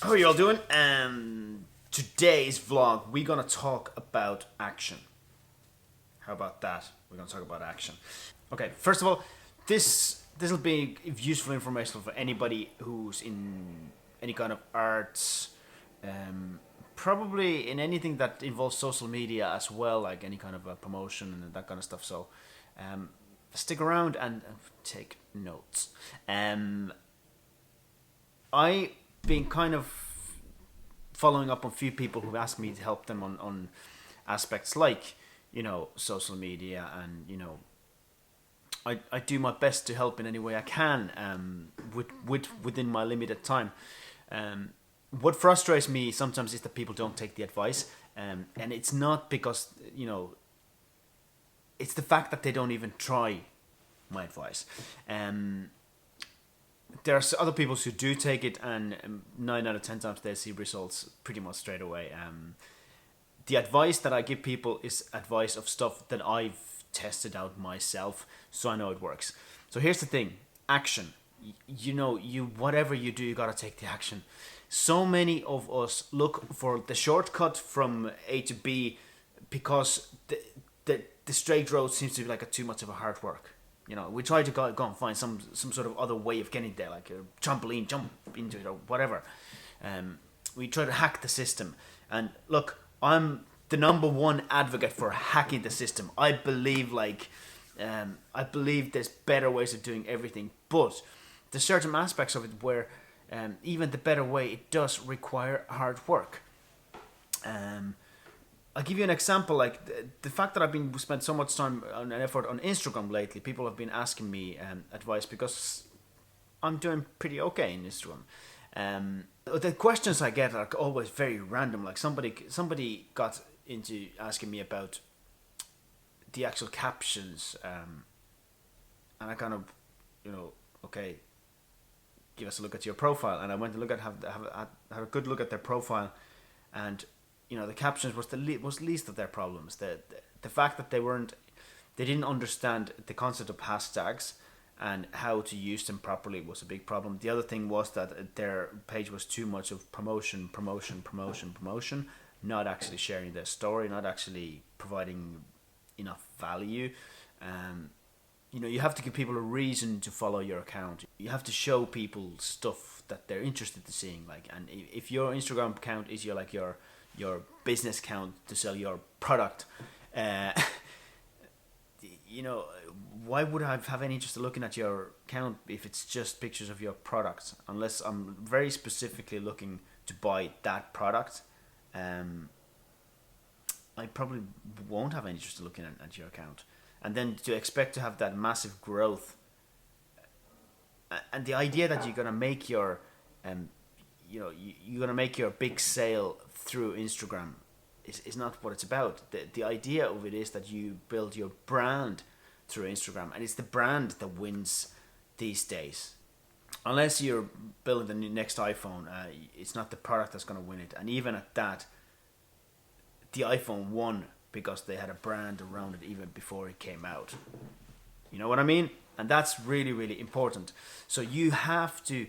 How are you all doing? Today's vlog, we're gonna talk about action. How about that? We're gonna talk about action. Okay, first of all, this will be useful information for anybody who's in any kind of arts, probably in anything that involves social media as well, like any kind of promotion and that kind of stuff. So, um, stick around and take notes. I been kind of following up on a few people who've asked me to help them on aspects like, social media, and I do my best to help in any way I can, within my limited time. What frustrates me sometimes is that people don't take the advice, and it's not because it's the fact that they don't even try my advice. There are other people who do take it, and 9 out of 10 times they see results pretty much straight away. The advice that I give people is advice of stuff that I've tested out myself, so I know it works. So here's the thing: action. You whatever you do, you gotta take the action. So many of us look for the shortcut from A to B because the straight road seems to be like too much of a hard work. We try to go and find some sort of other way of getting there, like a trampoline, jump into it or whatever. We try to hack the system. And look, I'm the number one advocate for hacking the system. I believe there's better ways of doing everything, but there's certain aspects of it where even the better way, it does require hard work. I'll give you an example, like the fact that I've been spent so much time and effort on Instagram lately. People have been asking me advice because I'm doing pretty okay in Instagram. The questions I get are always very random. Like somebody got into asking me about the actual captions, and I kind of, okay, give us a look at your profile. And I went to look at have a good look at their profile, and the captions was was least of their problems. The fact that they didn't understand the concept of hashtags and how to use them properly was a big problem. The other thing was that their page was too much of promotion, not actually sharing their story, not actually providing enough value. You have to give people a reason to follow your account. You have to show people stuff that they're interested in seeing. And if your Instagram account is your business account to sell your product, why would I have any interest in looking at your account if it's just pictures of your products? Unless I'm very specifically looking to buy that product, I probably won't have any interest in looking at your account. And then to expect to have that massive growth, and the idea that you're gonna make your you're gonna make your big sale through Instagram is not what it's about. The idea of it is that you build your brand through Instagram, and it's the brand that wins these days. Unless you're building the next iPhone, it's not the product that's going to win it. And even at that, the iPhone won because they had a brand around it even before it came out. You know what I mean? And that's really, really important. So you have to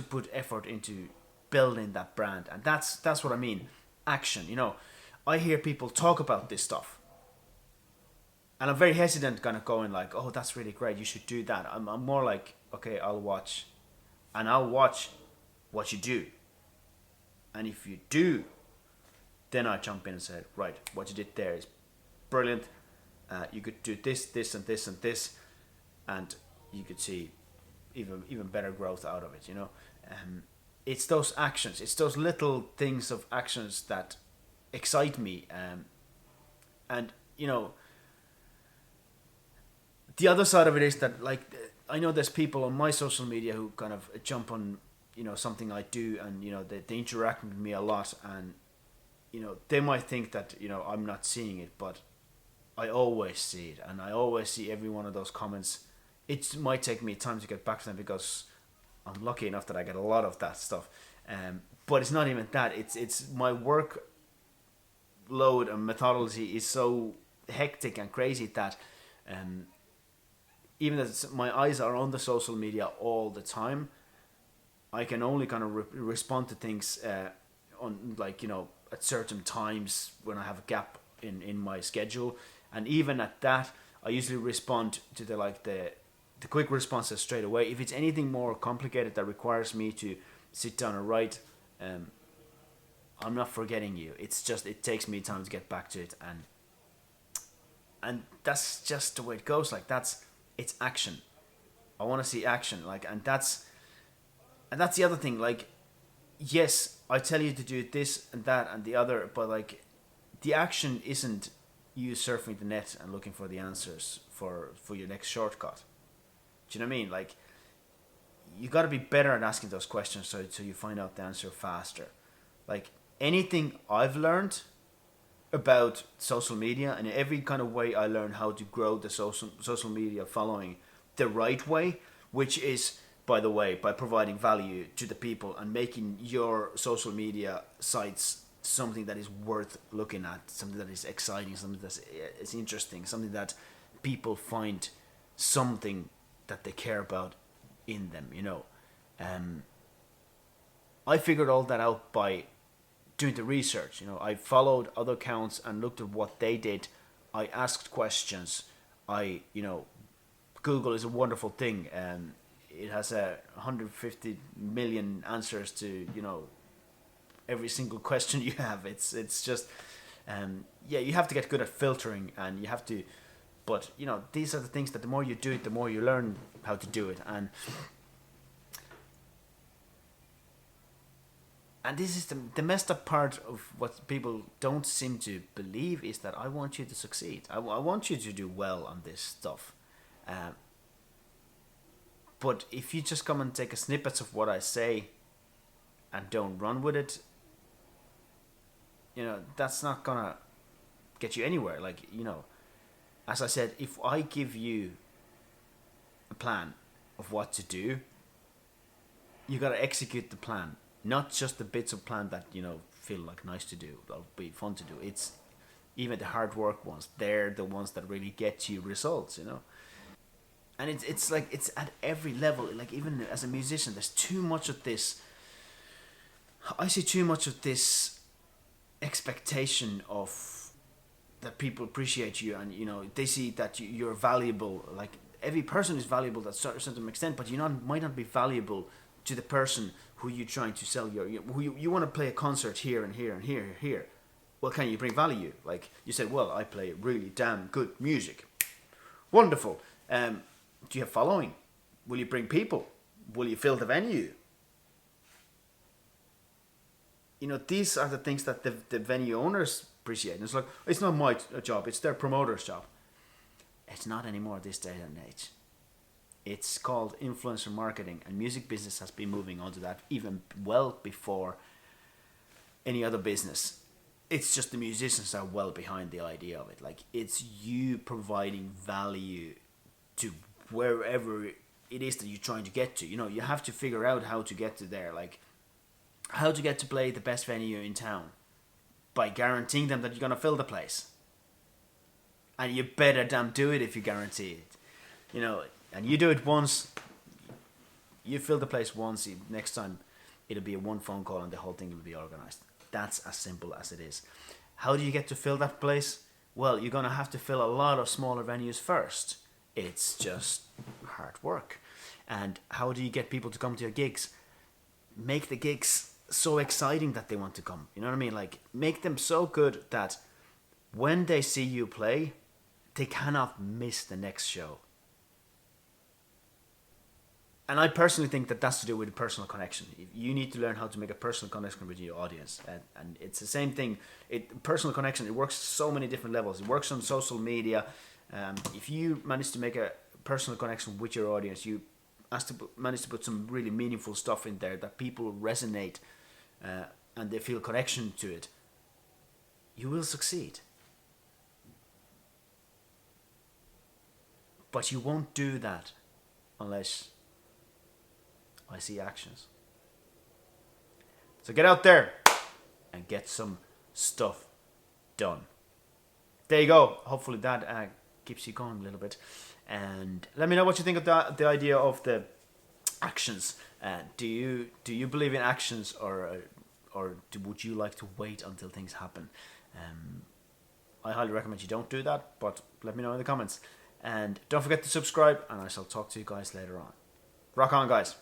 put effort into building that brand, and that's what I mean. Action. I hear people talk about this stuff, and I'm very hesitant, kind of going like, "Oh, that's really great. You should do that." I'm more like, "Okay, I'll watch what you do, and if you do, then I jump in and say, right, what you did there is brilliant. You could do this, this, and this, and this, and you could see even better growth out of it." It's those actions, it's those little things of actions that excite me, and the other side of it is that, I know there's people on my social media who kind of jump on something I do, and they interact with me a lot, and they might think that I'm not seeing it, but I always see it, and I always see every one of those comments. It might take me time to get back to them because I'm lucky enough that I get a lot of that stuff, but it's not even that. It's my work load and methodology is so hectic and crazy that even as my eyes are on the social media all the time, I can only kind of respond to things on, like, at certain times when I have a gap in my schedule, and even at that, I usually respond to the quick responses straight away. If it's anything more complicated that requires me to sit down and write, I'm not forgetting you. It's just it takes me time to get back to it, and that's just the way it goes. Like, it's action. I want to see action. Like, and that's the other thing. Like, yes, I tell you to do this and that and the other, but like, the action isn't you surfing the net and looking for the answers for your next shortcut. Do you know what I mean? Like, you got to be better at asking those questions so you find out the answer faster. Like, anything I've learned about social media, and every kind of way I learn how to grow the social media following the right way, which is, by the way, by providing value to the people and making your social media sites something that is worth looking at, something that is exciting, something that is interesting, something that people find something that they care about in them, I figured all that out by doing the research. I followed other accounts and looked at what they did. I asked questions. Google is a wonderful thing. It has 150 million answers to every single question you have. It's just you have to get good at filtering, and you have to. But these are the things that the more you do it, the more you learn how to do it, and this is the messed up part of what people don't seem to believe, is that I want you to succeed. I want you to do well on this stuff. But if you just come and take a snippets of what I say and don't run with it, that's not gonna get you anywhere. Like, as I said, if I give you a plan of what to do, you gotta execute the plan. Not just the bits of plan that feel like nice to do, that'll be fun to do. It's even the hard work ones. They're the ones that really get you results. And it's like, it's at every level. Like, even as a musician, there's too much of this. I see too much of this expectation of that people appreciate you, and they see that you're valuable. Like, every person is valuable to a certain extent, but might not be valuable to the person who you're trying to sell who you want to play a concert here and here and here and here. Well, can you bring value? Like, you said, well, I play really damn good music. Wonderful. Do you have following? Will you bring people? Will you fill the venue? These are the things that the venue owners appreciate. And it's like, it's not my job, it's their promoter's job. It's not anymore this day and age. It's called influencer marketing, and music business has been moving on to that even well before any other business. It's just the musicians are well behind the idea of it. Like, it's you providing value to wherever it is that you're trying to get to. You have to figure out how to get to there. Like, how to get to play the best venue in town by guaranteeing them that you're going to fill the place. And you better damn do it if you guarantee it. And you do it once, you fill the place once, next time it'll be a one phone call and the whole thing will be organized. That's as simple as it is. How do you get to fill that place? Well, you're going to have to fill a lot of smaller venues first. It's just hard work. And how do you get people to come to your gigs? Make the gigs so exciting that they want to come. You know what I mean? Like, make them so good that when they see you play, they cannot miss the next show. And I personally think that that's to do with a personal connection. You need to learn how to make a personal connection with your audience. And it's the same thing. Personal connection, it works so many different levels. It works on social media. If you manage to make a personal connection with your audience, you manage to put some really meaningful stuff in there that people resonate and they feel connection to it, you will succeed. But you won't do that unless I see actions. So get out there and get some stuff done. There you go. Hopefully that keeps you going a little bit. And let me know what you think of the idea of the actions. Do you believe in actions, or would you like to wait until things happen? I highly recommend you don't do that, but let me know in the comments. And don't forget to subscribe, and I shall talk to you guys later on. Rock on, guys.